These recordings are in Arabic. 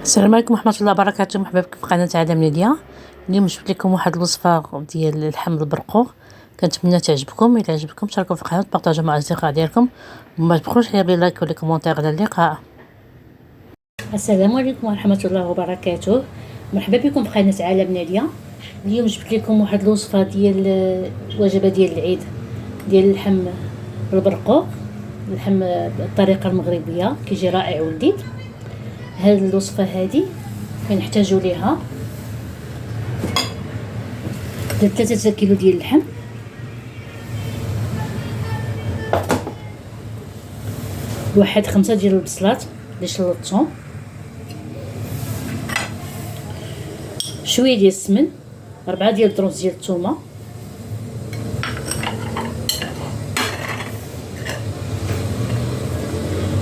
السلام عليكم ورحمة الله وبركاته. مرحبا بكم في قناة عالم ليليا. اليوم جبت لكم واحد الوصفة ديال اللحم البرقوق، كنتمنى تعجبكم. الا عجبكم شاركوا في القناة، بارطاجوا مع الاصدقاء ديالكم، وما تبخلوش على لايك ولا كومونتير. على اللقاء. السلام عليكم ورحمة الله وبركاته. مرحبا بكم في قناة عالم ليليا. اليوم جبت لكم واحد الوصفة ديال وجبة ديال العيد ديال اللحم البرقوق، اللحم بالطريقة المغربية، كيجي رائع ولذيذ. هذه الوصفه هذه كنحتاجوا ليها 3 كيلو ديال اللحم، واحد 5 ديال البصلات اللي شلطتهم، شويه ديال السمن، 4 ديال الدروس ديال الثومه،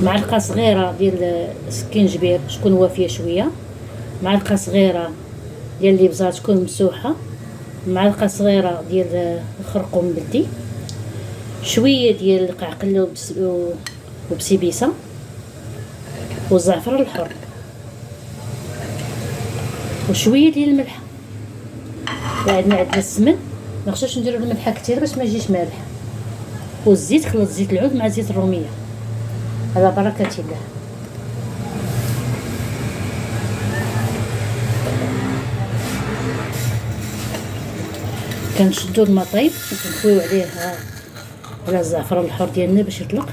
معلقه صغيره ديال السكينجبير تكون وافيه شويه، معلقه صغيره ديال الابزار تكون مسوحه، معلقه صغيره ديال الخرقوم بلدي، شويه ديال القعقله وبسيبيسه، والزعفران الحر، وشويه ديال الملح. عندنا السمن، ما خصوش نديروا الملحه كثير باش ما يجيش مالح، والزيت خلط زيت العود مع زيت الروميه على بركه الله. كنشدو الماء طيب ونخويو عليه على الزعفران الحر ديالنا باش يطلق.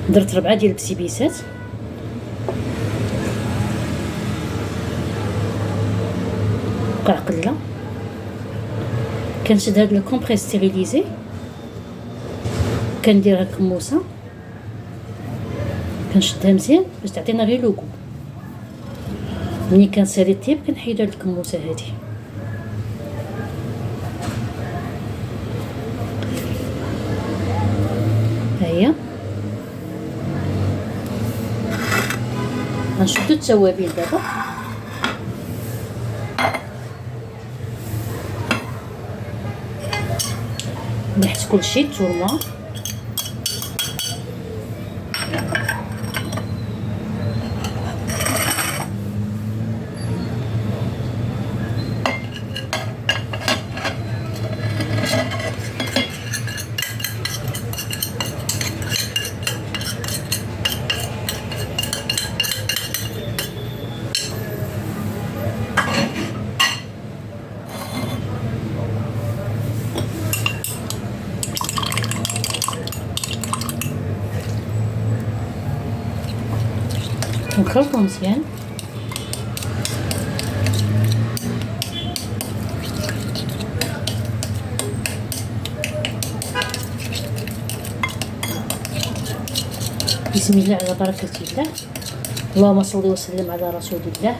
درت 4 ديال البسيبيسات، قعقله. كنشد هاد الكومبريس ستيريليزي، كنديرها كموسه، كنشدها مزيان باش تعطينا غير لوغو. ملي كنسالي الطيب كنحيدو هاد الكموسه هادي. ها هي غنشدو التوابل دابا. ملحت كلشي، الثومه، نخلطو مزيان. بسم الله على بركة الله. اللهم صل وسلم على رسول الله.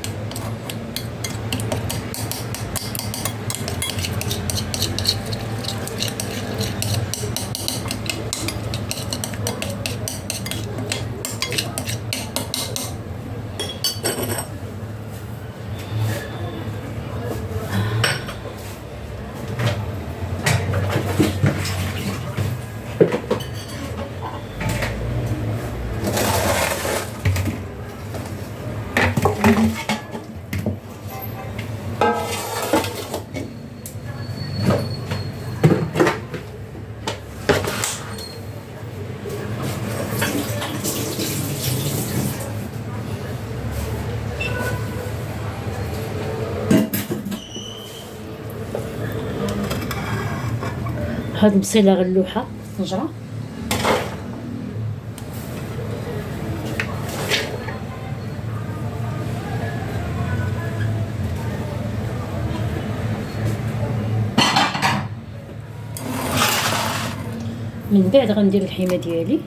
هاد البصيله غلوحه نجره، من بعد غندير الحيمه ديالي.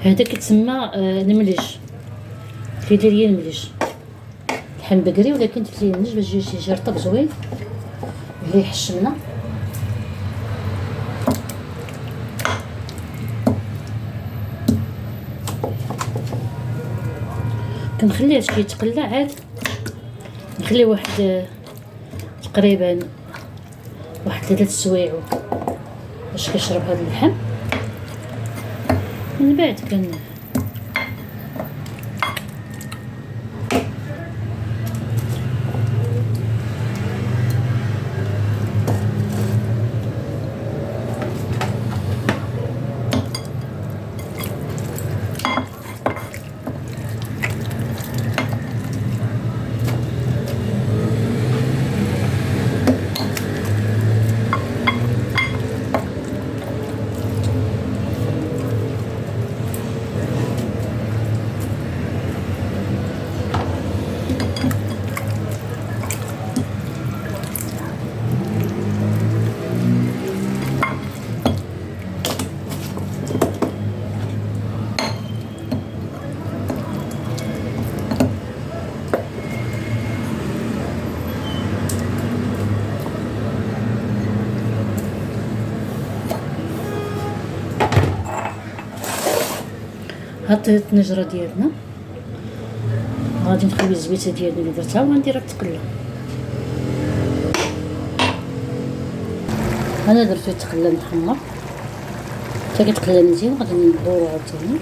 هذا كيتسمى نملج. كيدير ينملج اللحم بكري، ولكن تينملج باش يجي رطب زوين ريح الشمنه. كنخليه شي يتقلى، عاد نخليه واحد تقريبا واحد 3 سوايع باش كيشرب هذا اللحم. من بعد هاد الطنجره ديالنا غادي نخوي الزبيته ديالنا اللي درتها وغنديرها تقلى. انا درت تقلى محمر حتى كتقلى مزيان، غادي ندورو عاوتاني.